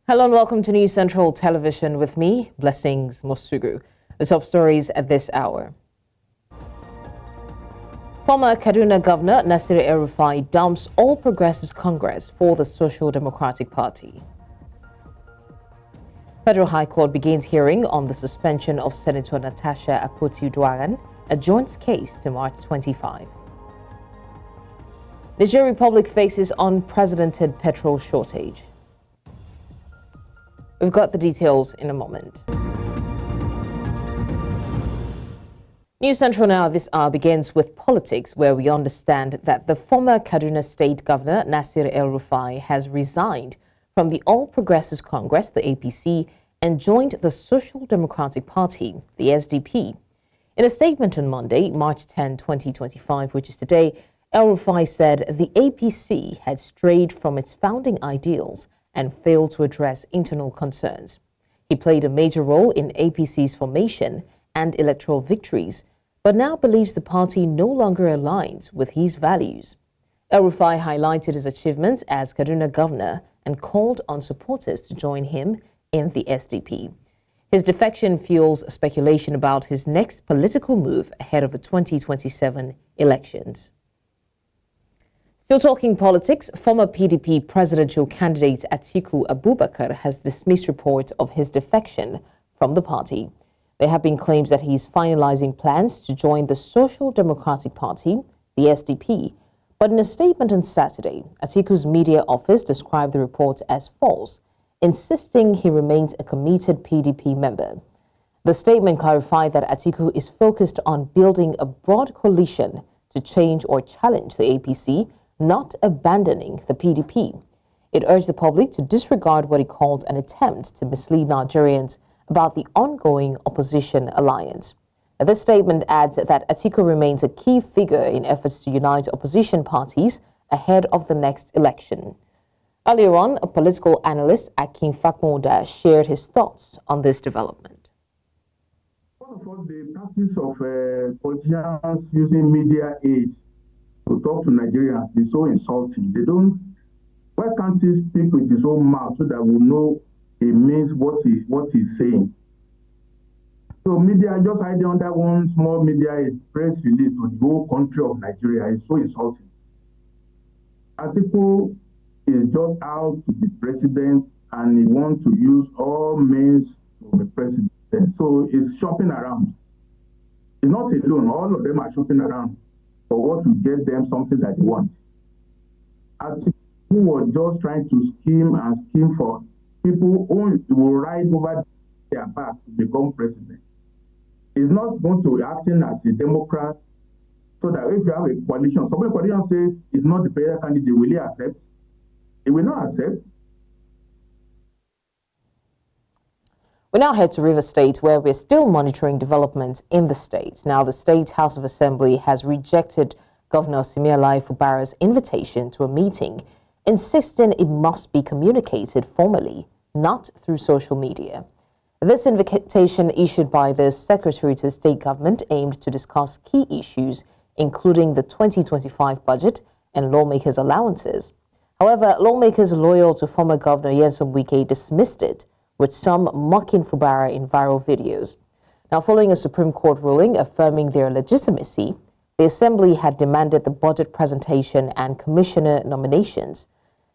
Hello and welcome to News Central Television with me, Blessings Mosugu. The top stories at this hour. Former Kaduna Governor Nasir El-Rufai dumps All Progressives Congress for the Social Democratic Party. Federal High Court begins hearing on the suspension of Senator Natasha Akpoti-Uduaghan, adjourns case to March 25. Niger Republic faces unprecedented petrol shortage. We've got the details in a moment. News Central now this hour begins with politics, where we understand that the former Kaduna State Governor Nasir El-Rufai has resigned from the All Progressives Congress, the APC, and joined the Social Democratic Party, the SDP. In a statement on Monday, March 10, 2025, which is today, El-Rufai said the APC had strayed from its founding ideals and failed to address internal concerns. He played a major role in APC's formation and electoral victories, but now believes the party no longer aligns with his values. El-Rufai highlighted his achievements as Kaduna governor and called on supporters to join him in the SDP. His defection fuels speculation about his next political move ahead of the 2027 elections. Still talking politics, former PDP presidential candidate Atiku Abubakar has dismissed reports of his defection from the party. There have been claims that he is finalizing plans to join the Social Democratic Party, the SDP, but in a statement on Saturday, Atiku's media office described the reports as false, insisting he remains a committed PDP member. The statement clarified that Atiku is focused on building a broad coalition to change or challenge the APC, not abandoning the PDP. It urged the public to disregard what he called an attempt to mislead Nigerians about the ongoing opposition alliance. This statement adds that Atiku remains a key figure in efforts to unite opposition parties ahead of the next election. Earlier on, a political analyst, Akin Fakmoda, shared his thoughts on this development. First of all, the practice of politicians using media aid to talk to Nigerians is so insulting. Why can't he speak with his own mouth so that we know he means what he's saying? So media just hiding under one small media press release to the whole country of Nigeria is so insulting. Atiku is just out to be president and he wants to use all means to be president. So he's shopping around. He's not alone. All of them are shopping around for what will get them something that they want. Atiku was just trying to scheme for people who will ride over their back to become president. He's not going to be acting as a Democrat so that if you have a coalition, some coalition says he's not the president candidate, will he accept? He will not accept. We now head to Rivers State, where we're still monitoring developments in the state. Now, the State House of Assembly has rejected Governor Simialai Fubara's invitation to a meeting, insisting it must be communicated formally, not through social media. This invitation, issued by the Secretary to the State Government, aimed to discuss key issues, including the 2025 budget and lawmakers' allowances. However, lawmakers loyal to former Governor Nyesom Wike dismissed it, with some mocking Fubara in viral videos. Now, following a Supreme Court ruling affirming their legitimacy, the Assembly had demanded the budget presentation and commissioner nominations.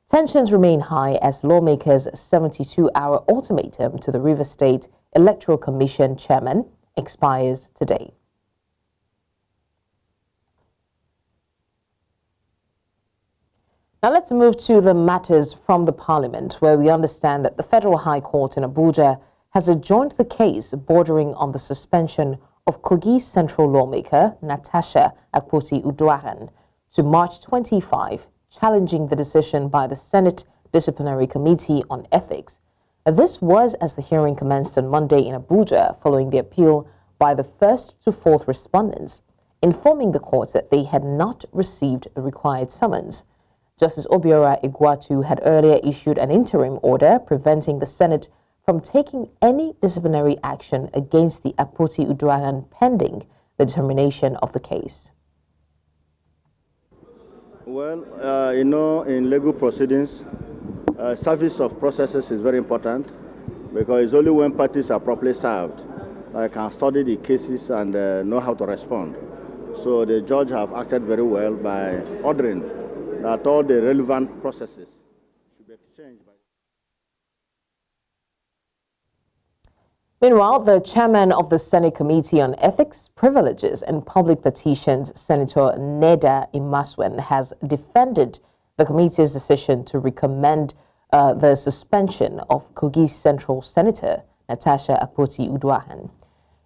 Tensions remain high as lawmakers' 72-hour ultimatum to the Rivers State Electoral Commission chairman expires today. Now let's move to the matters from the Parliament, where we understand that the Federal High Court in Abuja has adjourned the case bordering on the suspension of Kogi Central lawmaker Natasha Akpoti-Uduaghan to March 25, challenging the decision by the Senate Disciplinary Committee on Ethics. This was as the hearing commenced on Monday in Abuja following the appeal by the first to fourth respondents, informing the court that they had not received the required summons. Justice Obiora Iguatu had earlier issued an interim order preventing the Senate from taking any disciplinary action against the Akpoti-Uduaghan pending the determination of the case. Well, in legal proceedings, Service of processes is very important because it's only when parties are properly served that can study the cases and know how to respond. So the judge have acted very well by ordering that all the relevant processes should be exchanged. Meanwhile, the chairman of the Senate Committee on Ethics, Privileges and Public Petitions, Senator Neda Imaswen, has defended the committee's decision to recommend the suspension of Kogi Central Senator Natasha Akpoti-Uduaghan.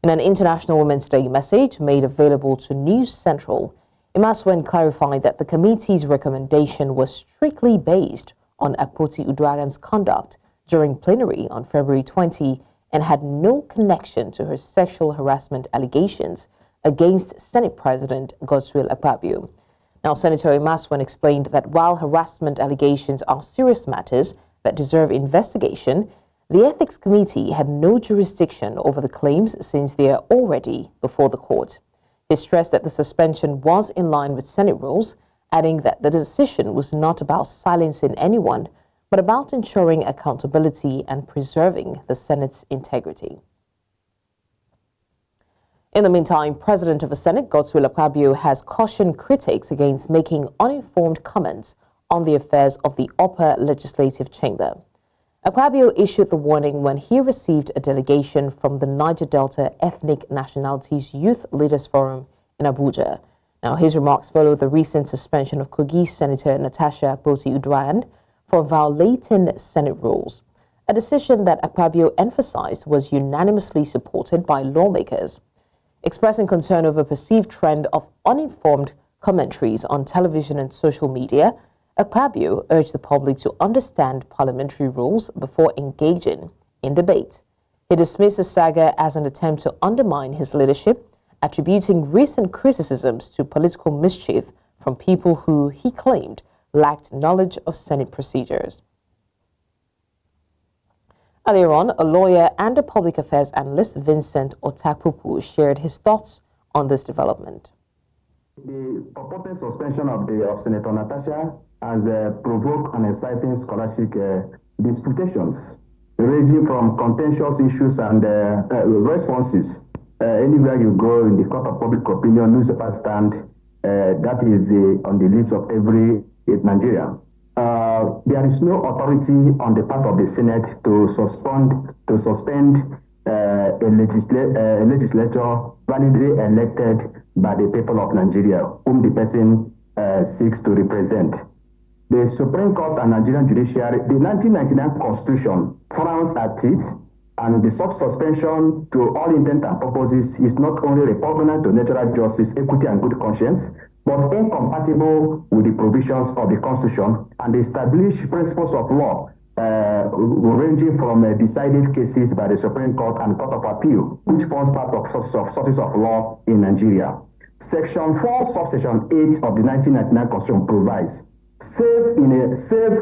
In an International Women's Day message made available to News Central, Imaswen clarified that the committee's recommendation was strictly based on Akpoti-Uduaghan's conduct during plenary on February 20 and had no connection to her sexual harassment allegations against Senate President Godswill Akpabio. Now, Senator Imaswen explained that while harassment allegations are serious matters that deserve investigation, the Ethics Committee had no jurisdiction over the claims since they are already before the court. He stressed that the suspension was in line with Senate rules, adding that the decision was not about silencing anyone, but about ensuring accountability and preserving the Senate's integrity. In the meantime, President of the Senate, Godswill Akpabio, has cautioned critics against making uninformed comments on the affairs of the upper legislative chamber. Akpabio issued the warning when he received a delegation from the Niger Delta Ethnic Nationalities Youth Leaders Forum in Abuja. Now, his remarks follow the recent suspension of Kogi Senator Natasha Akpoti-Uduaghan for violating Senate rules, a decision that Akpabio emphasized was unanimously supported by lawmakers. Expressing concern over a perceived trend of uninformed commentaries on television and social media, Akpabio urged the public to understand parliamentary rules before engaging in debate. He dismissed the saga as an attempt to undermine his leadership, attributing recent criticisms to political mischief from people who, he claimed, lacked knowledge of Senate procedures. Earlier on, a lawyer and a public affairs analyst, Vincent Otakpupu, shared his thoughts on this development. The purported suspension of Senator Natasha has provoked and exciting scholastic disputations, ranging from contentious issues and responses. Anywhere you go in the court of public opinion, newspaper stand, that is on the lips of every Nigerian. There is no authority on the part of the Senate to suspend a legislature validly elected by the people of Nigeria, whom the person seeks to represent. The Supreme Court and Nigerian judiciary, the 1999 Constitution frowns at it, and the suspension, to all intents and purposes, is not only repugnant to natural justice, equity, and good conscience, but incompatible with the provisions of the Constitution and the established principles of law, ranging from decided cases by the Supreme Court and Court of Appeal, which forms part of sources of law in Nigeria. Section 4, subsection 8 of the 1999 Constitution provides, save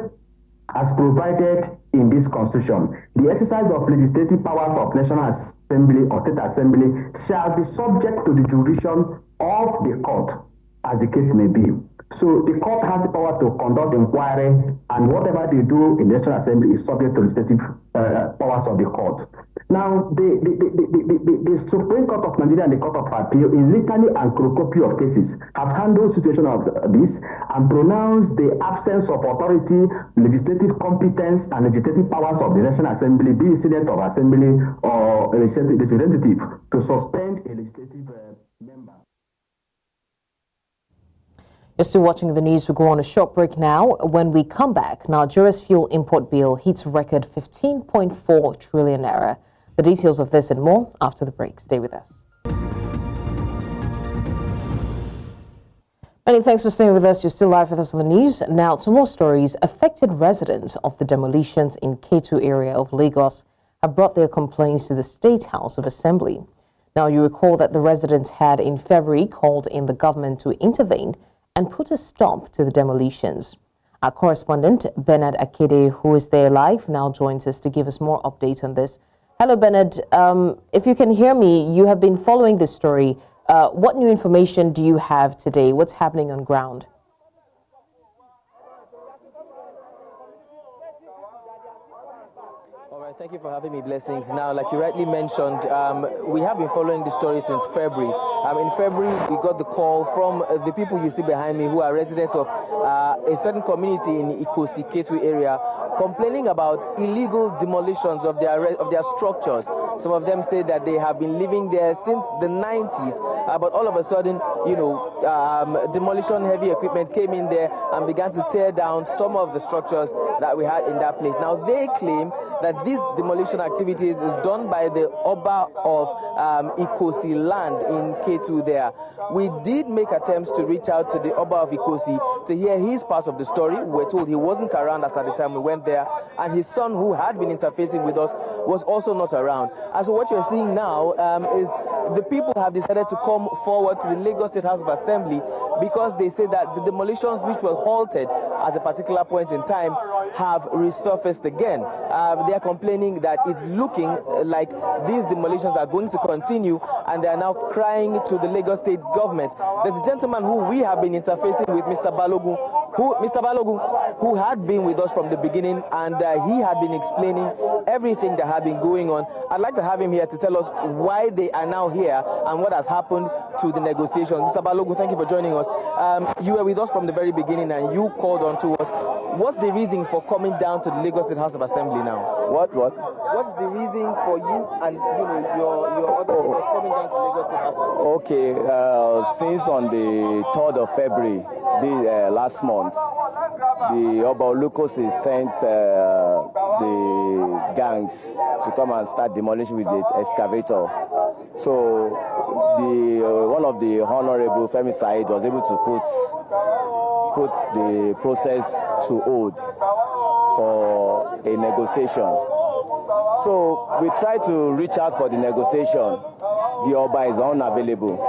as provided in this Constitution, the exercise of legislative powers of National Assembly or State Assembly shall be subject to the jurisdiction of the court, as the case may be. So the court has the power to conduct inquiry, and whatever they do in the National Assembly is subject to legislative powers of the court. Now, the Supreme Court of Nigeria and the Court of Appeal, in litany and cornucopia of cases, have handled situation of this and pronounced the absence of authority, legislative competence, and legislative powers of the National Assembly, be it Senate or Assembly or a representative, to suspend a legislative member. You're still watching the news. We'll go on a short break now. When we come back, Nigeria's fuel import bill hits record 15.4 trillion naira. The details of this and more after the break. Stay with us. Many thanks for staying with us. You're still live with us on the news. Now to more stories. Affected residents of the demolitions in K2 area of Lagos have brought their complaints to the State House of Assembly. Now you recall that the residents had in February called in the government to intervene and put a stop to the demolitions. Our correspondent, Bernard Akede, who is there live, now joins us to give us more update on this. Hello, Bernard. If you can hear me, you have been following this story. What new information do you have today? What's happening on ground? Thank you for having me, Blessings. Now, like you rightly mentioned, we have been following the story since February. In February, we got the call from the people you see behind me who are residents of a certain community in Ikosi, Ketu area, complaining about illegal demolitions of their structures. Some of them say that they have been living there since the 90s, but all of a sudden, demolition heavy equipment came in there and began to tear down some of the structures that we had in that place. Now, they claim that these demolition activities is done by the Oba of Ikosi land in Ketu there. We did make attempts to reach out to the Oba of Ikosi to hear his part of the story. We were told he wasn't around as at the time we went there, and his son, who had been interfacing with us, was also not around. And so what you're seeing now is the people have decided to come forward to the Lagos State House of Assembly because they say that the demolitions which were halted at a particular point in time have resurfaced again. They are complaining that it's looking like these demolitions are going to continue, and they are now crying to the Lagos State government. There's a gentleman who we have been interfacing with, Mr. Balogun, who had been with us from the beginning, and he had been explaining everything that had been going on. I'd like to have him here to tell us why they are now here and what has happened to the negotiations. Mr. Balogun, thank you for joining us. You were with us from the very beginning, and you called on to us. What's the reason for coming down to the Lagos State House of Assembly now? What? What's the reason for you and your other members coming down to Lagos State House of Assembly? Okay, since on the 3rd of February, last month, the Oba Olukosi sent the gangs to come and start demolition with the excavator. So one of the Honorable Femi Said was able to put the process to hold for a negotiation. So we tried to reach out for the negotiation. The Oba is unavailable.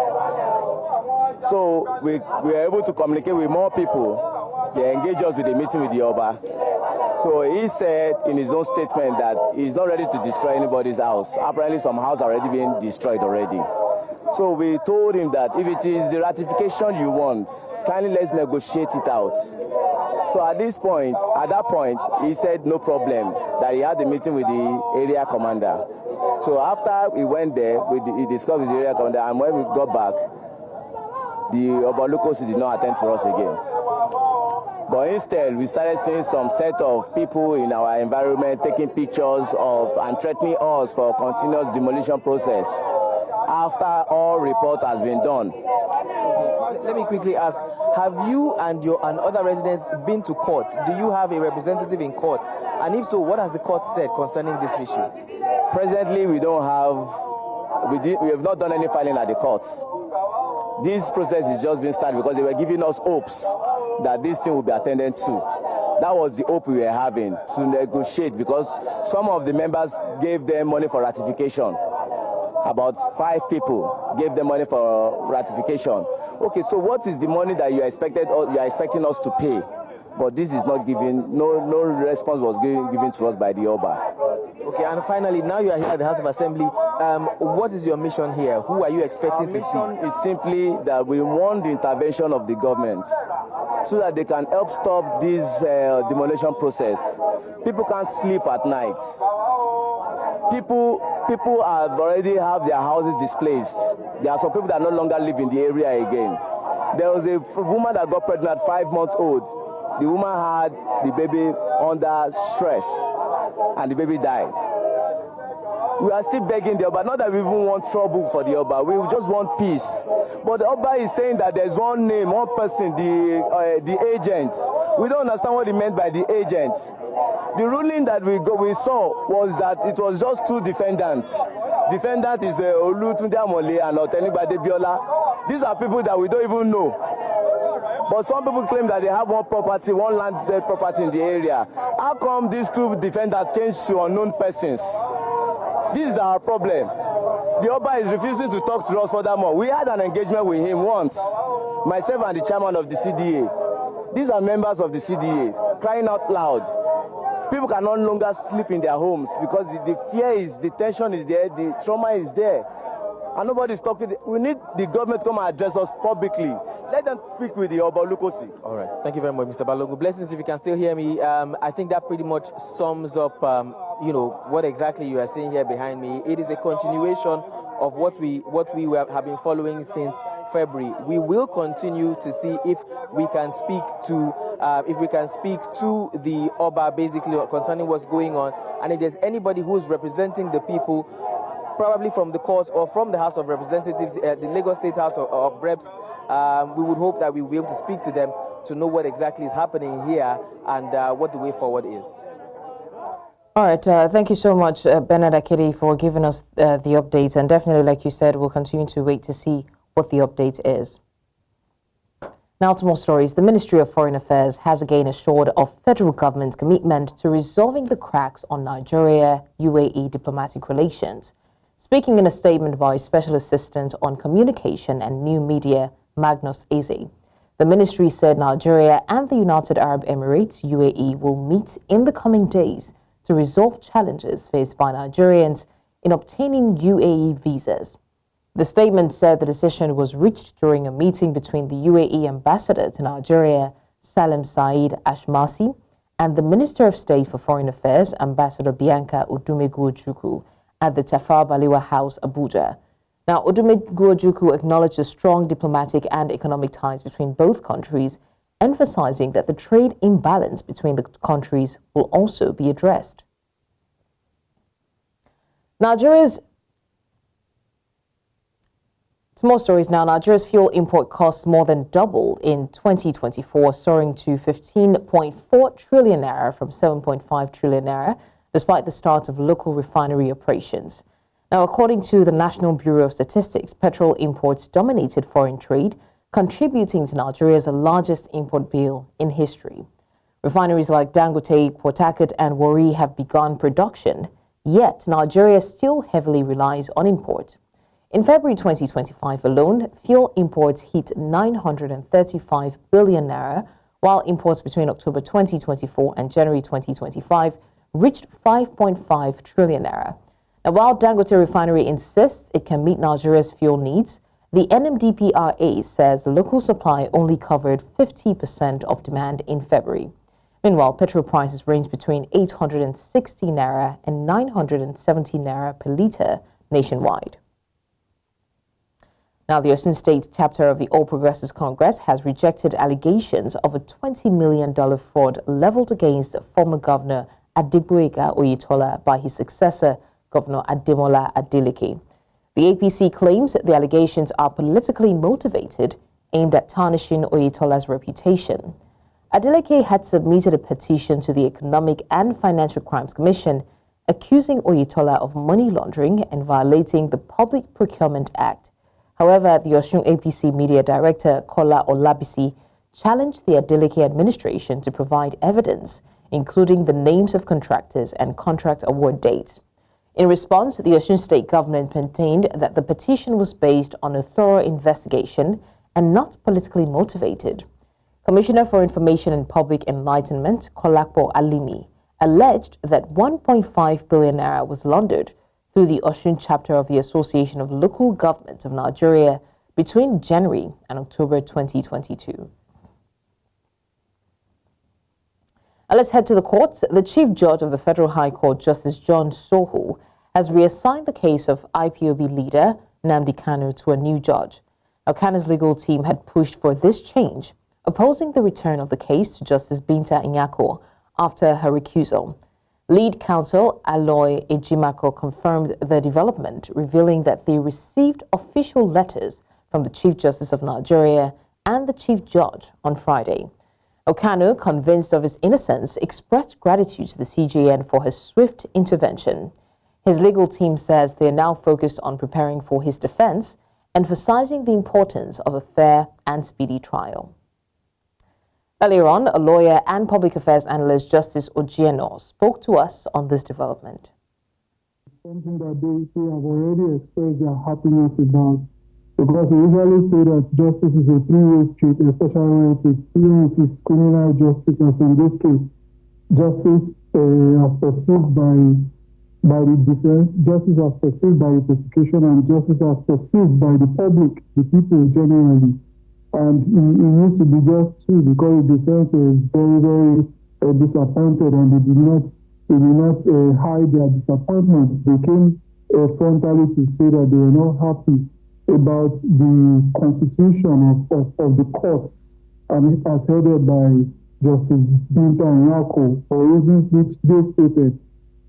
So we were able to communicate with more people. They engaged us with a meeting with the Oba. So he said in his own statement that he's not ready to destroy anybody's house. Apparently some houses are already being destroyed already. So we told him that if it is the ratification you want, kindly let's negotiate it out. So at that point, he said no problem, that he had a meeting with the area commander. So after we went there, he discussed with the area commander, and when we got back, the Oba Olukosi did not attend to us again. But instead, we started seeing some set of people in our environment taking pictures of and threatening us for a continuous demolition process after all report has been done. Let me quickly ask, have you and other residents been to court? Do you have a representative in court? And if so, what has the court said concerning this issue? Presently, we have not done any filing at the courts. This process is just being started because they were giving us hopes that this thing will be attended to. That was the hope we were having, to negotiate, because some of the members gave them money for ratification. About 5 people gave them money for ratification. Okay, so what is the money that you are expecting us to pay? But this is not given, no response was given to us by the Oba. Okay, and finally, now you are here at the House of Assembly. What is your mission here? Who are you expecting to see? Our mission is simply that we want the intervention of the government so that they can help stop this demolition process. People can't sleep at night. People have already have their houses displaced. There are some people that no longer live in the area again. There was a woman that got pregnant, 5 months old. The woman had the baby under stress, and the baby died. We are still begging the Oba, not that we even want trouble for the Oba, we just want peace. But the Oba is saying that there's one name, one person, the agents. We don't understand what he meant by the agents. The ruling that we saw was that it was just 2 defendants. Defendant is Olutunde Amole and Otenigba Biola. These are people that we don't even know. But some people claim that they have one landed property in the area. How come these 2 defendants changed to unknown persons? This is our problem. The Oba is refusing to talk to us furthermore. We had an engagement with him once, myself and the chairman of the CDA. These are members of the CDA, crying out loud. People can no longer sleep in their homes because the fear is, the tension is there, the trauma is there. and nobody's talking. We need the government to come and address us publicly. Let them speak with the Obolukosi. All right. Thank you very much, Mr. Balogun. Blessings, if you can still hear me. I think that pretty much sums up, what exactly you are seeing here behind me. It is a continuation of what we have been following since February. We will continue to see if we can speak to the Oba basically concerning what's going on, and if there's anybody who's representing the people, probably from the court or from the House of Representatives, the Lagos State House of Reps, we would hope that we will be able to speak to them to know what exactly is happening here and what the way forward is. All right. Thank you so much, Bernard Akedi, for giving us the updates. And definitely, like you said, we'll continue to wait to see what the update is. Now to more stories. The Ministry of Foreign Affairs has again assured of federal government's commitment to resolving the cracks on Nigeria-UAE diplomatic relations. Speaking in a statement by Special Assistant on Communication and New Media, Magnus Eze, the ministry said Nigeria and the United Arab Emirates, UAE, will meet in the coming days to resolve challenges faced by Nigerians in obtaining UAE visas. The statement said the decision was reached during a meeting between the UAE ambassador to Nigeria, Salim Said Ashmasi, and the Minister of State for Foreign Affairs, Ambassador Bianca Odumegwu-Ojukwu, at the Tafawa Balewa House, Abuja. Now, Odumegwu-Ojukwu acknowledged the strong diplomatic and economic ties between both countries, emphasizing that the trade imbalance between the countries will also be addressed. More stories now. Nigeria's fuel import costs more than doubled in 2024, soaring to 15.4 trillion naira from 7.5 trillion naira, despite the start of local refinery operations. Now, according to the National Bureau of Statistics, petrol imports dominated foreign trade, contributing to Nigeria's largest import bill in history. Refineries like Dangote, Port Harcourt, and Warri have begun production, yet Nigeria still heavily relies on import. In February 2025 alone, fuel imports hit 935 billion naira, while imports between October 2024 and January 2025 reached 5.5 trillion naira. Now, while Dangote Refinery insists it can meet Nigeria's fuel needs, the NMDPRA says local supply only covered 50% of demand in February. Meanwhile, petrol prices range between 860 naira and 970 naira per litre nationwide. Now, the Osun State chapter of the All Progressives Congress has rejected allegations of a $20 million fraud leveled against former Governor Adegboyega Oyetola by his successor, Governor Ademola Adeleke. The APC claims that the allegations are politically motivated, aimed at tarnishing Oyetola's reputation. Adeleke had submitted a petition to the Economic and Financial Crimes Commission accusing Oyetola of money laundering and violating the Public Procurement Act. However, the Osun APC Media Director, Kola Olabisi, challenged the Adeleke administration to provide evidence, including the names of contractors and contract award dates. In response, the Osun State government maintained that the petition was based on a thorough investigation and not politically motivated. Commissioner for Information and Public Enlightenment, Kolakpo Alimi, alleged that 1.5 billion naira was laundered through the Osun chapter of the Association of Local Governments of Nigeria between January and October 2022. Now let's head to the courts. The Chief Judge of the Federal High Court, Justice John Soho, has reassigned the case of IPOB leader Nnamdi Kanu to a new judge. Now, Kanu's legal team had pushed for this change, opposing the return of the case to Justice Binta Nyako after her recusal. Lead counsel Aloy Ejimako confirmed the development, revealing that they received official letters from the Chief Justice of Nigeria and the Chief Judge on Friday. Kanu, convinced of his innocence, expressed gratitude to the CJN for his swift intervention. His legal team says they are now focused on preparing for his defense, emphasizing the importance of a fair and speedy trial. Earlier on, a lawyer and public affairs analyst, Justice Ojieno, spoke to us on this development. Something that they have already expressed their happiness about, because we usually say that justice is a three-way street, especially when it's criminal justice, as in this case, justice as perceived by by the defense, justice as perceived by the prosecution, and justice as perceived by the public, the people generally. And it used to be just two because the defense was very, very disappointed, and they did not hide their disappointment. They came frontally to say that they were not happy about the constitution of the courts, and it as headed by Justice Binta Nyako for reasons which they stated.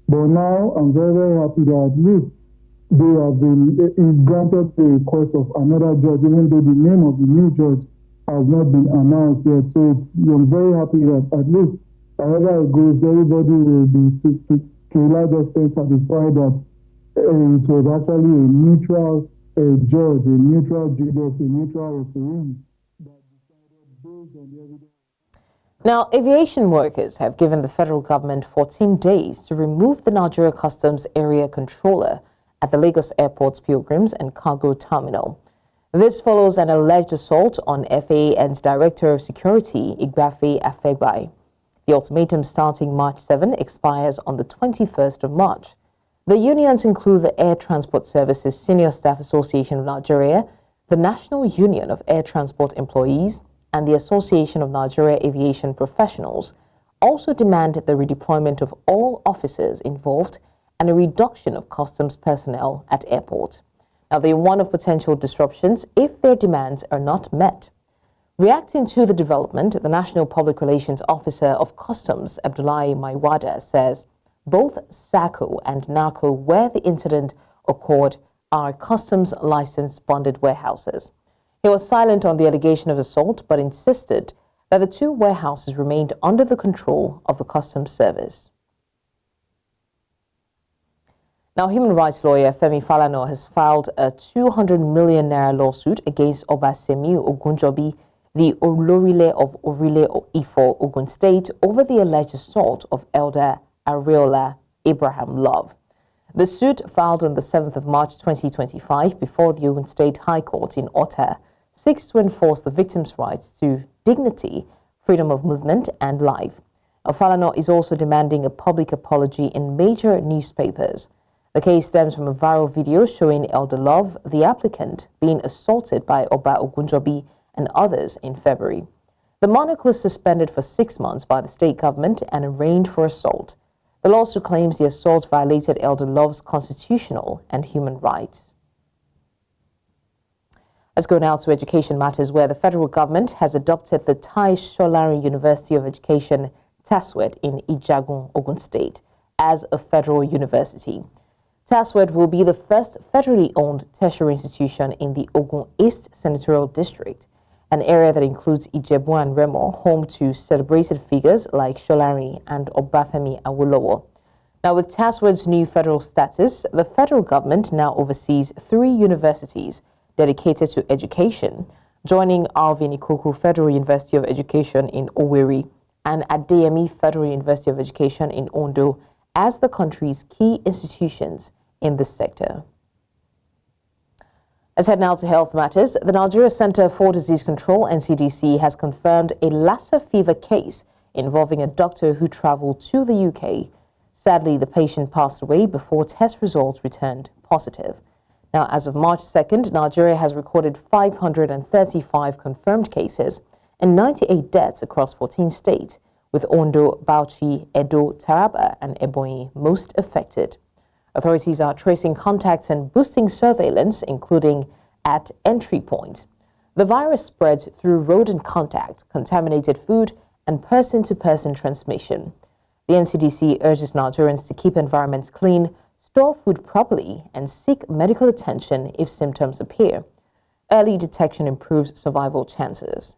But now I'm very, very happy that at least they have been granted the request of another judge, even though the name of the new judge has not been announced yet. So I'm very happy that at least, however it goes, everybody will be to a large extent satisfied that it was actually a neutral judge, a neutral justice, a neutral referee that decided based on the evidence. Now, aviation workers have given the federal government 14 days to remove the Nigeria Customs Area Controller at the Lagos Airport's Pilgrims and Cargo Terminal. This follows an alleged assault on FAA's Director of Security, Igbafe Afegbai. The ultimatum starting March 7 expires on the 21st of March. The unions include the Air Transport Services Senior Staff Association of Nigeria, the National Union of Air Transport Employees, and the Association of Nigeria Aviation Professionals also demand the redeployment of all officers involved and a reduction of customs personnel at airports. Now, they warn of potential disruptions if their demands are not met. Reacting to the development, the National Public Relations Officer of Customs, Abdullahi Maiwada, says both SACO and NACO, where the incident occurred, are customs licensed bonded warehouses. He was silent on the allegation of assault, but insisted that the two warehouses remained under the control of the Customs Service. Now, human rights lawyer Femi Falana has filed a 200 million naira lawsuit against Obasemi Ogunjobi, the Olorile of Orile Ifo, Ogun State, over the alleged assault of Elder Areola Abraham Love. The suit, filed on the 7th of March 2025 before the Ogun State High Court in Ota, seeks to enforce the victim's rights to dignity, freedom of movement, and life. Falana is also demanding a public apology in major newspapers. The case stems from a viral video showing Elder Love, the applicant, being assaulted by Oba Ogunjobi and others in February. The monarch was suspended for 6 months by the state government and arraigned for assault. The lawsuit claims the assault violated Elder Love's constitutional and human rights. Let's go now to education matters, where the federal government has adopted the Tai Sholari University of Education, TASWED, in Ijagun, Ogun State, as a federal university. TASWED will be the first federally owned tertiary institution in the Ogun East Senatorial District, an area that includes Ijebu and Remo, home to celebrated figures like Sholari and Obafemi Awolowo. Now, with TASWED's new federal status, the federal government now oversees 3 universities dedicated to education, joining Alvin Ikoku Federal University of Education in Owerri and Adeyemi Federal University of Education in Ondo as the country's key institutions in this sector. Let's head now to health matters. The Nigeria Center for Disease Control, NCDC, has confirmed a Lassa fever case involving a doctor who traveled to the UK. Sadly, the patient passed away before test results returned positive. Now, as of March 2nd, Nigeria has recorded 535 confirmed cases and 98 deaths across 14 states, with Ondo, Bauchi, Edo, Taraba, and Ebonyi most affected. Authorities are tracing contacts and boosting surveillance, including at entry points. The virus spreads through rodent contact, contaminated food, and person-to-person transmission. The NCDC urges Nigerians to keep environments clean, store food properly, and seek medical attention if symptoms appear. Early detection improves survival chances.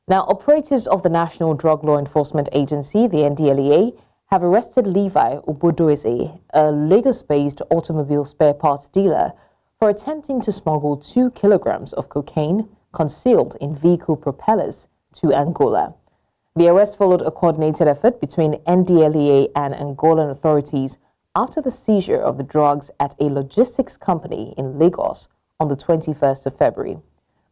Now, operatives of the National Drug Law Enforcement Agency, the NDLEA, have arrested Levi Obodoeze, a Lagos-based automobile spare parts dealer, for attempting to smuggle 2 kilograms of cocaine concealed in vehicle propellers to Angola. The arrest followed a coordinated effort between NDLEA and Angolan authorities after the seizure of the drugs at a logistics company in Lagos on the 21st of February.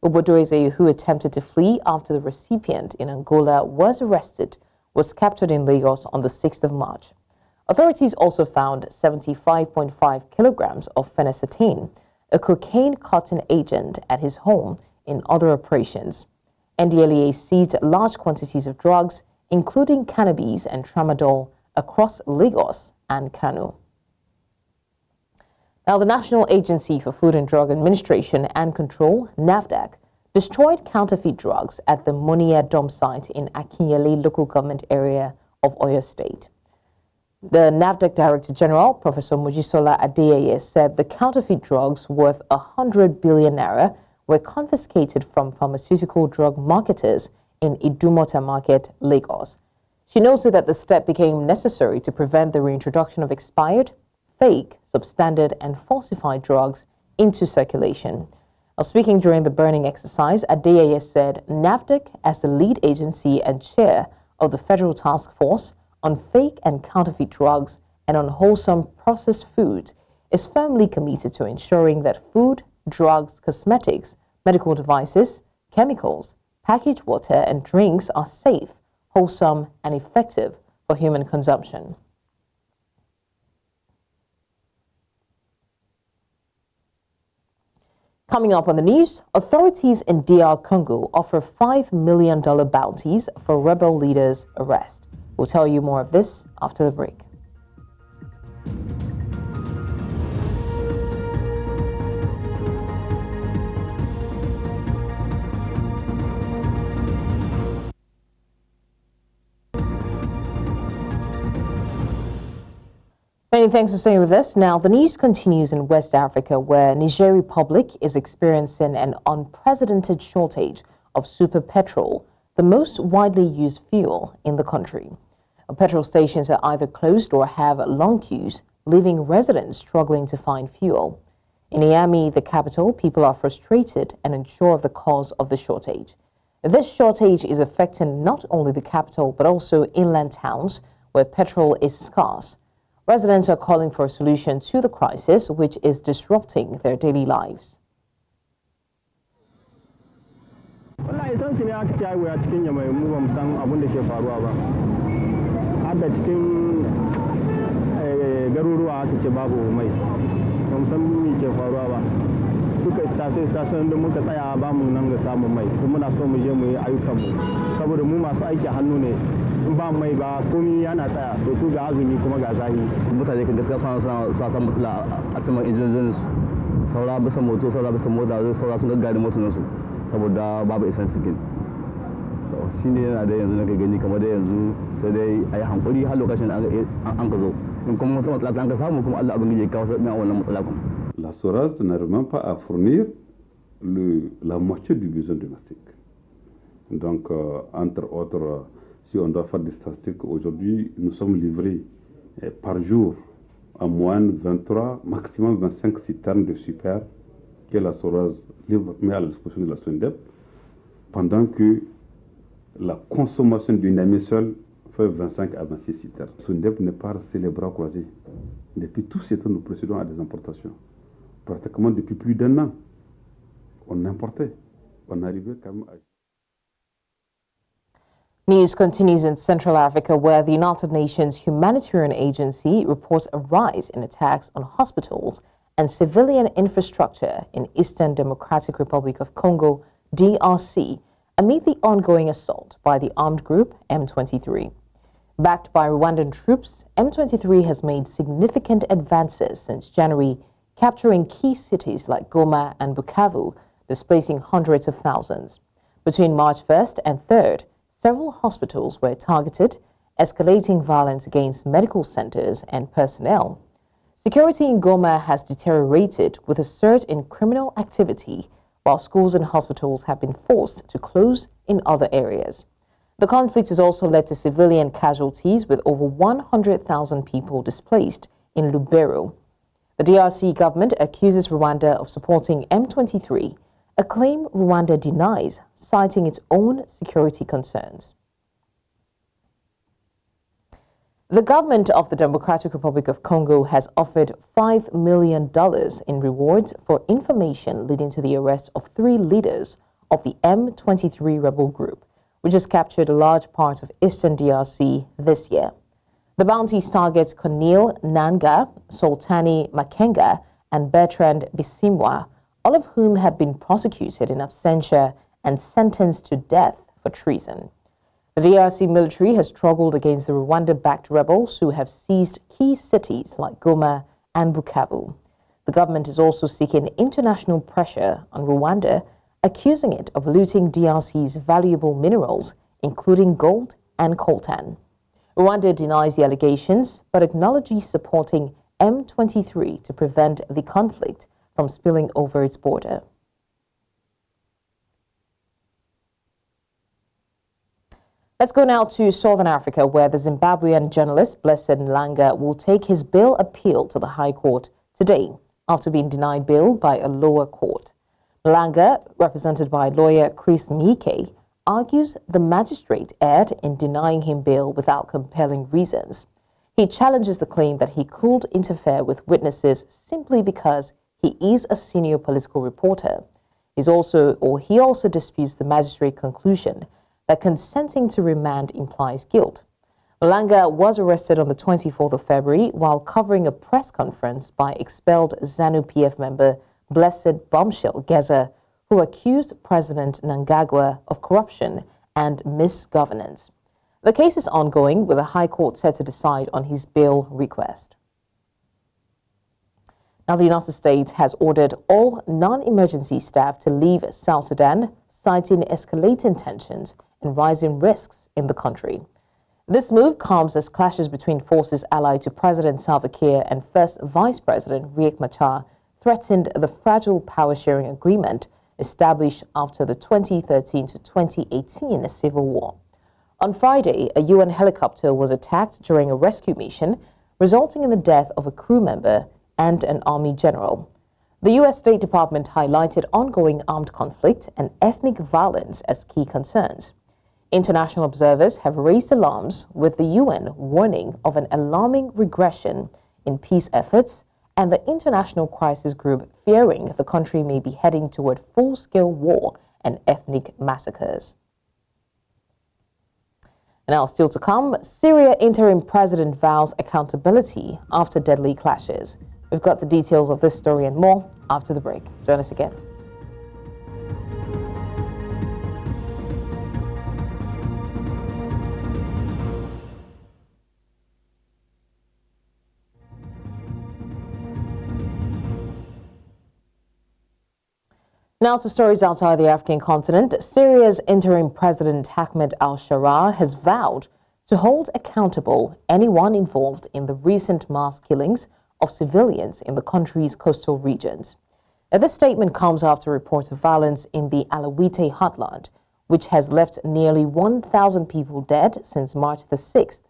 Obodoeze, who attempted to flee after the recipient in Angola was arrested, was captured in Lagos on the 6th of March. Authorities also found 75.5 kilograms of phenacetin, a cocaine cotton agent, at his home in other operations. NDLEA seized large quantities of drugs, including cannabis and tramadol, across Lagos and Kano. Now, the National Agency for Food and Drug Administration and Control, NAFDAC, destroyed counterfeit drugs at the Monia dump site in Akinyele local government area of Oyo State. The NAFDAC Director General, Professor Mojisola Adeyeye, said the counterfeit drugs worth 100 billion naira were confiscated from pharmaceutical drug marketers in Idumota Market, Lagos. She noted that the step became necessary to prevent the reintroduction of expired, fake, substandard, and falsified drugs into circulation. Now, speaking during the burning exercise, Adeyeye said NAFDAC, as the lead agency and chair of the Federal Task Force on Fake and Counterfeit Drugs and Unwholesome Processed Foods, is firmly committed to ensuring that food, drugs, cosmetics, medical devices, chemicals, packaged water, and drinks are safe, wholesome, and effective for human consumption. Coming up on the news, authorities in DR Congo offer $5 million bounties for rebel leaders' arrest. We'll tell you more of this after the break. Many thanks for staying with us. Now, the news continues in West Africa, where Niger Republic is experiencing an unprecedented shortage of super petrol, the most widely used fuel in the country. Petrol stations are either closed or have long queues, leaving residents struggling to find fuel. In Niamey, the capital, people are frustrated and unsure of the cause of the shortage. This shortage is affecting not only the capital, but also inland towns where petrol is scarce. Residents are calling for a solution to the crisis, which is disrupting their daily lives. duka station da muka tsaya ba mu nan ga samun mai kuma muna so mu je mu yi ayyukan mu saboda mu masu aiki hannu ne in ba mai ba komai yana tsaya to ku ga azumi kuma ga zahi mutane kan gaskiya suna san matsala a cikin injin saura bisa moto saura bisa mota zai saura sun gaggari motunan su saboda babu isan sikin shi ne yana da yanzu nake gani kamar da yanzu sai dai a yi hankuri har lokacin da an ka zo in kuma wasu matsala an ka samu kuma Allah abin da ya kawo sai a wannan matsala kuma. La SORAS n'arrive même pas à fournir la moitié du besoin domestique. Donc, entre autres, si on doit faire des statistiques, aujourd'hui, nous sommes livrés par jour en moyenne 23, maximum 25 citernes de super que la SORAS livre, met à la disposition de la SONDEP, pendant que la consommation d'une année seule fait 25 à 26 citernes. La SONDEP n'est pas resté les bras croisés. Depuis tout ce temps, nous procédons à des importations. Pratiquement depuis plus d'un an, on importait. On arrivait quand même à... News continues in Central Africa, where the United Nations Humanitarian Agency reports a rise in attacks on hospitals and civilian infrastructure in Eastern Democratic Republic of Congo, DRC, amid the ongoing assault by the armed group M23. Backed by Rwandan troops, M23 has made significant advances since January, capturing key cities like Goma and Bukavu, displacing hundreds of thousands. Between March 1st and 3rd, several hospitals were targeted, escalating violence against medical centers and personnel. Security in Goma has deteriorated with a surge in criminal activity, while schools and hospitals have been forced to close in other areas. The conflict has also led to civilian casualties, with over 100,000 people displaced in Lubero. The DRC government accuses Rwanda of supporting M23, a claim Rwanda denies, citing its own security concerns. The government of the Democratic Republic of Congo has offered $5 million in rewards for information leading to the arrest of 3 leaders of the M23 rebel group, which has captured a large part of eastern DRC this year. The bounties target Corneille Nanga, Sultani Makenga, and Bertrand Bisimwa, all of whom have been prosecuted in absentia and sentenced to death for treason. The DRC military has struggled against the Rwanda-backed rebels who have seized key cities like Goma and Bukavu. The government is also seeking international pressure on Rwanda, accusing it of looting DRC's valuable minerals, including gold and coltan. Rwanda denies the allegations, but acknowledges supporting M23 to prevent the conflict from spilling over its border. Let's go now to Southern Africa, where the Zimbabwean journalist Blessed Nlanga will take his bail appeal to the High Court today after being denied bail by a lower court. Nlanga, represented by lawyer Chris Mike, argues the magistrate erred in denying him bail without compelling reasons. He challenges the claim that he could interfere with witnesses simply because he is a senior political reporter. He also disputes the magistrate conclusion that consenting to remand implies guilt. Nlanga was arrested on the 24th of February while covering a press conference by expelled ZANU-PF member Blessed Bombshell Geza, who accused President Mnangagwa of corruption and misgovernance. The case is ongoing, with the High Court set to decide on his bail request. Now, the United States has ordered all non-emergency staff to leave South Sudan, citing escalating tensions and rising risks in the country. This move comes as clashes between forces allied to President Salva Kiir and First Vice President Riek Machar threatened the fragile power-sharing agreement established after the 2013 to 2018 civil war. On Friday, a UN helicopter was attacked during a rescue mission, resulting in the death of a crew member and an army general. The U.S. State Department highlighted ongoing armed conflict and ethnic violence as key concerns. International observers have raised alarms, with the UN warning of an alarming regression in peace efforts and the International Crisis Group fearing the country may be heading toward full-scale war and ethnic massacres. Now, still to come, Syria interim president vows accountability after deadly clashes. We've got the details of this story and more after the break. Join us again. Now to stories outside the African continent. Syria's interim president Ahmed al-Sharaa has vowed to hold accountable anyone involved in the recent mass killings of civilians in the country's coastal regions. This statement comes after reports of violence in the Alawite heartland, which has left nearly 1,000 people dead since March the 6th.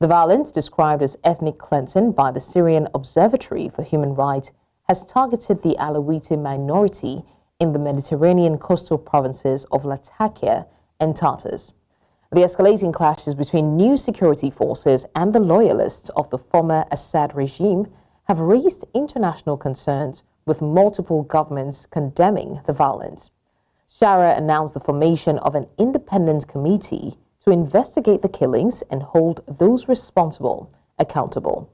The violence, described as ethnic cleansing by the Syrian Observatory for Human Rights, has targeted the Alawite minority in the Mediterranean coastal provinces of Latakia and Tartus. The escalating clashes between new security forces and the loyalists of the former Assad regime have raised international concerns, with multiple governments condemning the violence. Sharaa announced the formation of an independent committee to investigate the killings and hold those responsible accountable.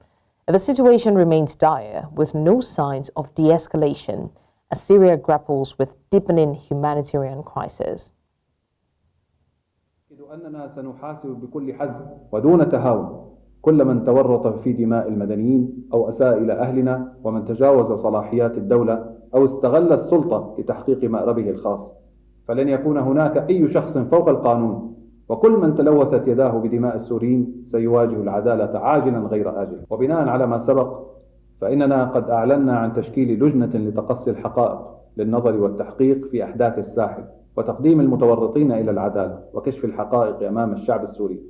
The situation remains dire, with no signs of de-escalation, as Syria grapples with deepening humanitarian crisis. أننا سنحاسب بكل حزم ودون تهاون كل من تورط في دماء المدنيين أو أساء إلى أهلنا ومن تجاوز صلاحيات الدولة أو استغل السلطة لتحقيق مأربه الخاص. فلن يكون هناك أي شخص فوق القانون، وكل من تلوثت يداه بدماء السوريين سيواجه العدالة عاجلا غير آجل. وبناء على ما سبق، فإننا قد أعلنا عن تشكيل لجنة لتقصي الحقائق للنظر والتحقيق في أحداث الساحل وتقديم المتورطين إلى العدالة وكشف الحقائق أمام الشعب السوري،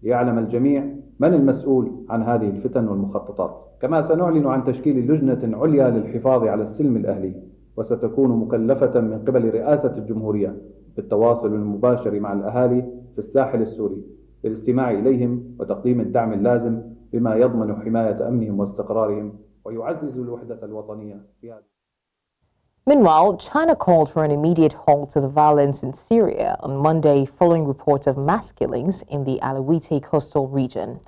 ليعلم الجميع من المسؤول عن هذه الفتن والمخططات. كما سنعلن عن تشكيل لجنة عليا للحفاظ على السلم الأهلي، وستكون مكلفة من قبل رئاسة الجمهورية بالتواصل المباشر مع الأهالي في الساحل السوري للاستماع إليهم وتقديم الدعم اللازم بما يضمن حماية أمنهم واستقرارهم ويعزز الوحدة الوطنية. Meanwhile, China called for an immediate halt to the violence in Syria on Monday following reports of mass killings in the Alawite coastal region.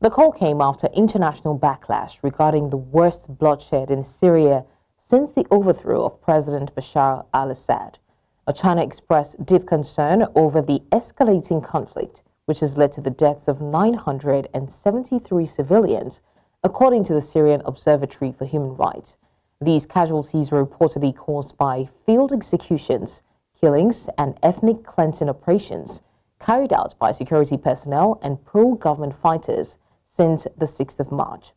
The call came after international backlash regarding the worst bloodshed in Syria since the overthrow of President Bashar al-Assad. China expressed deep concern over the escalating conflict, which has led to the deaths of 973 civilians, according to the Syrian Observatory for Human Rights. These casualties were reportedly caused by field executions, killings, and ethnic cleansing operations carried out by security personnel and pro-government fighters since the 6th of March.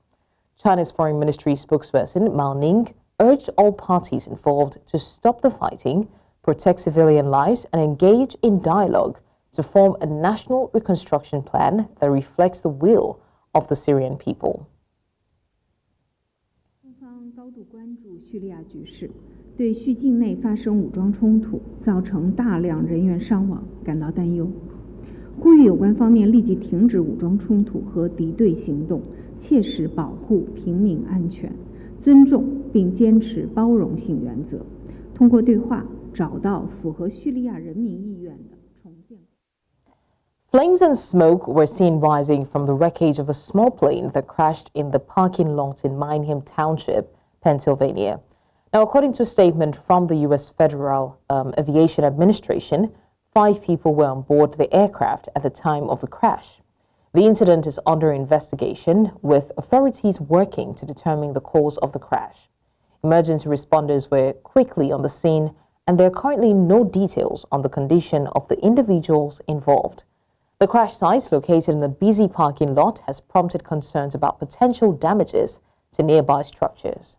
China's Foreign Ministry spokesperson Mao Ning urged all parties involved to stop the fighting, protect civilian lives, and engage in dialogue to form a national reconstruction plan that reflects the will of the Syrian people. 中方高度关注叙利亚局势，对叙境内发生武装冲突造成大量人员伤亡感到担忧，呼吁有关方面立即停止武装冲突和敌对行动，切实保护平民安全，尊重并坚持包容性原则，通过对话找到符合叙利亚人民意愿的重建。 Flames and smoke were seen rising from the wreckage of a small plane that crashed in the parking lot in Mineham Township, Pennsylvania. Now, according to a statement from the U.S. Federal Aviation Administration, 5 people were on board the aircraft at the time of the crash. The incident is under investigation, with authorities working to determine the cause of the crash. Emergency responders were quickly on the scene, and there are currently no details on the condition of the individuals involved. The crash site, located in a busy parking lot, has prompted concerns about potential damages to nearby structures.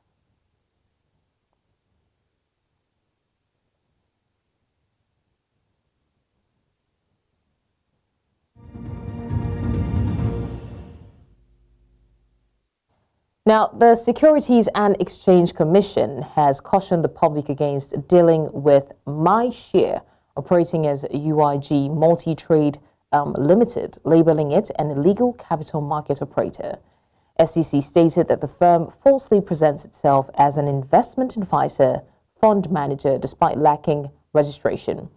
Now, the Securities and Exchange Commission has cautioned the public against dealing with MyShare, operating as UIG Multi-Trade Limited, labeling it an illegal capital market operator. SEC stated that the firm falsely presents itself as an investment advisor, fund manager, despite lacking registration.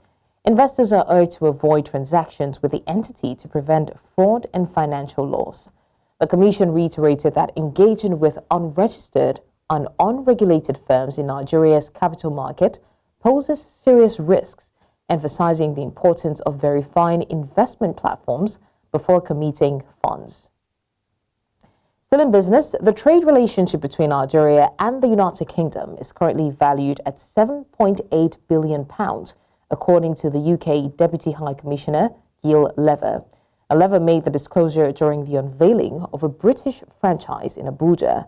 Investors are urged to avoid transactions with the entity to prevent fraud and financial loss. The Commission reiterated that engaging with unregistered and unregulated firms in Nigeria's capital market poses serious risks, emphasizing the importance of verifying investment platforms before committing funds. Still in business, the trade relationship between Nigeria and the United Kingdom is currently valued at £7.8 billion, according to the UK Deputy High Commissioner, Gil Lever. Lever made the disclosure during the unveiling of a British franchise in Abuja.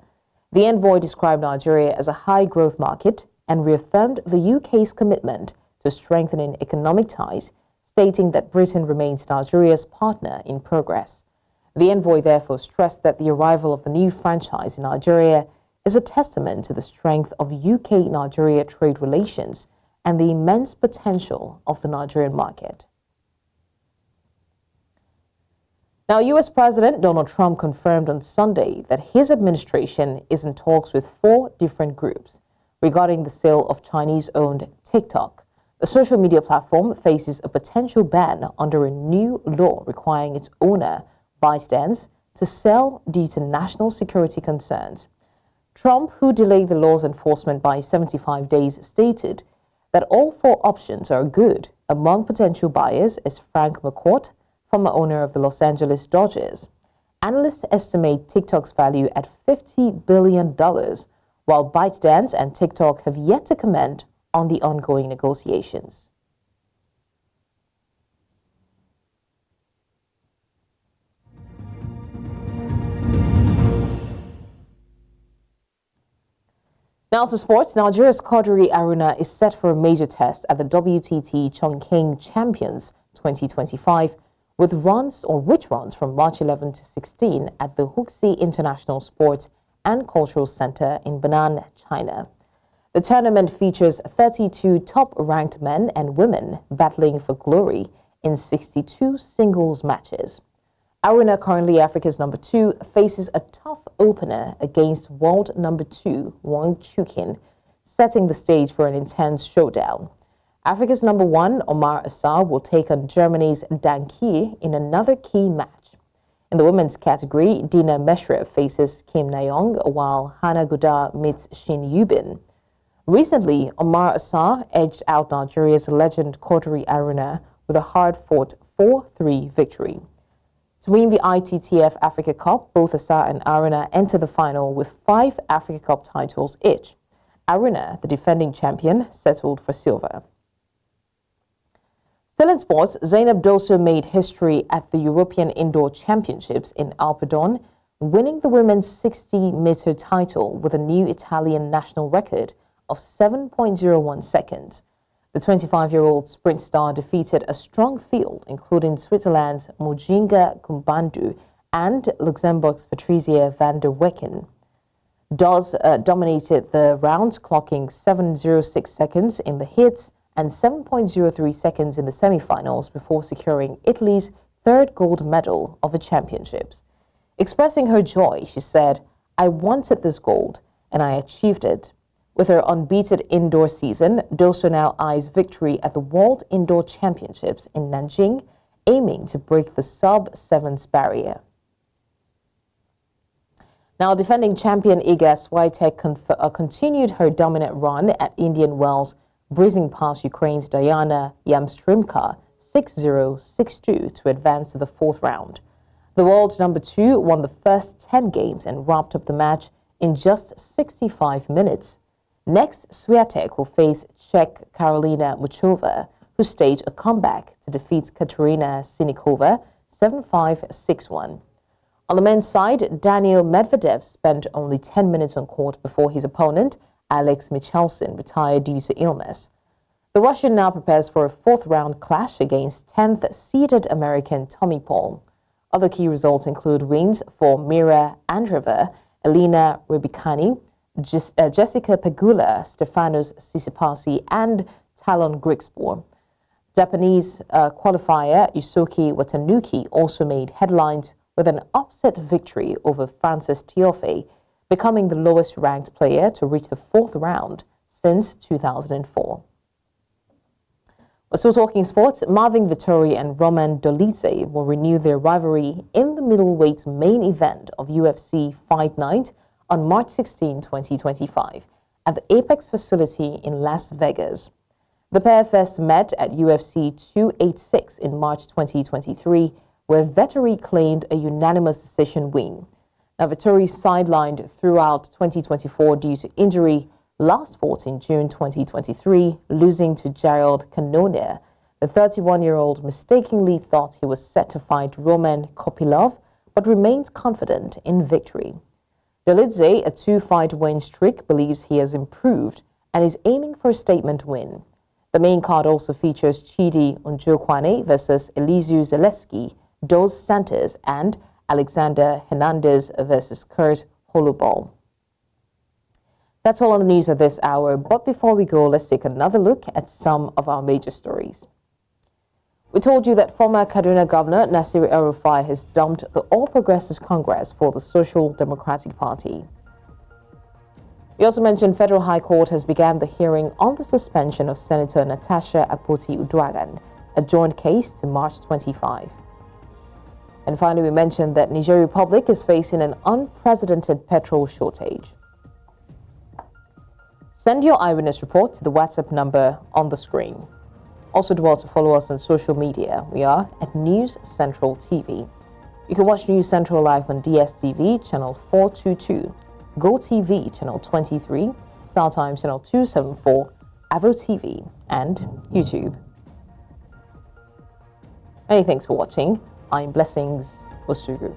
The envoy described Nigeria as a high-growth market and reaffirmed the UK's commitment to strengthening economic ties, stating that Britain remains Nigeria's partner in progress. The envoy therefore stressed that the arrival of the new franchise in Nigeria is a testament to the strength of UK-Nigeria trade relations and the immense potential of the Nigerian market. Now, U.S. President Donald Trump confirmed on Sunday that his administration is in talks with 4 different groups regarding the sale of Chinese-owned TikTok. The social media platform faces a potential ban under a new law requiring its owner, ByteDance, to sell due to national security concerns. Trump, who delayed the law's enforcement by 75 days, stated that all 4 options are good. Among potential buyers is Frank McCourt, former owner of the Los Angeles Dodgers. Analysts estimate TikTok's value at $50 billion, while ByteDance and TikTok have yet to comment on the ongoing negotiations. Now to sports. Nigeria's Quadri Aruna is set for a major test at the WTT Chongqing Champions 2025, with which runs from March 11 to 16 at the Huxi International Sports and Cultural Center in Banan, China. The tournament features 32 top-ranked men and women battling for glory in 62 singles matches. Aruna, currently Africa's number 2, faces a tough opener against world number 2 Wang Chuqin, setting the stage for an intense showdown. Africa's number 1 Omar Assar will take on Germany's Dan Ke in another key match. In the women's category, Dina Meshrev faces Kim Na-young, while Hannah Gudar meets Shin Yubin. Recently, Omar Assar edged out Nigeria's legend Kodri Aruna with a hard-fought 4-3 victory. To win the ITTF Africa Cup, both Assar and Aruna enter the final with 5 Africa Cup titles each. Aruna, the defending champion, settled for silver. Still in sports, Zainab Dosso made history at the European Indoor Championships in Alpedon, winning the women's 60-meter title with a new Italian national record of 7.01 seconds. The 25-year-old sprint star defeated a strong field, including Switzerland's Mujinga Kumbandu and Luxembourg's Patricia van der Wecken. Doss dominated the rounds, clocking 7.06 seconds in the heats and 7.03 seconds in the semifinals before securing Italy's 3rd gold medal of the championships. Expressing her joy, she said, "I wanted this gold, and I achieved it." With her unbeaten indoor season, Dosso now eyes victory at the World Indoor Championships in Nanjing, aiming to break the sub-7s barrier. Now, defending champion Iga Swiatek continued her dominant run at Indian Wells, breezing past Ukraine's Diana Yamstrimka 6-0, 6-2 to advance to the 4th round. The world number 2 won the first 10 games and wrapped up the match in just 65 minutes. Next, Swiatek will face Czech Karolina Muchova, who staged a comeback to defeat Katerina Sinikova 7-5, 6-1. On the men's side, Daniil Medvedev spent only 10 minutes on court before his opponent, Alex Michelsen, retired due to illness. The Russian now prepares for a 4th-round clash against 10th-seeded American Tommy Paul. Other key results include wins for Mira Andreeva, Elena Rybakina, Jessica Pegula, Stefanos Tsitsipas, and Talon Grigspor. Japanese qualifier Yusuke Watanuki also made headlines with an upset victory over Francis Tiafoe, becoming the lowest-ranked player to reach the 4th round since 2004. We're still talking sports. Marvin Vettori and Roman Dolidze will renew their rivalry in the middleweight main event of UFC Fight Night on March 16, 2025, at the Apex facility in Las Vegas. The pair first met at UFC 286 in March 2023, where Vettori claimed a unanimous decision win. Now, Vettori sidelined throughout 2024 due to injury, last fought in June 2023, losing to Gerald Cannonier. The 31-year-old mistakenly thought he was set to fight Roman Kopylov, but remains confident in victory. Dolidze, a 2-fight win streak, believes he has improved and is aiming for a statement win. The main card also features Chidi Njoukwane versus Elizu Zaleski, Dos Santos, and Alexander Hernandez versus Kurt Holubol. That's all on the news at this hour, but before we go, let's take another look at some of our major stories. We told you that former Kaduna Governor Nasir El-Rufai has dumped the All Progressives Congress for the Social Democratic Party. We also mentioned Federal High Court has begun the hearing on the suspension of Senator Natasha Akpoti-Uduaghan, a joint case to March 25. And finally, we mentioned that Niger Republic is facing an unprecedented petrol shortage. Send your eyewitness report to the WhatsApp number on the screen. Also, do well to follow us on social media. We are at News Central TV. You can watch News Central live on DSTV, channel 422, GoTV, channel 23, StarTimes, channel 274, Avo TV, and YouTube. Many thanks for watching. I'm Blessings Osugu.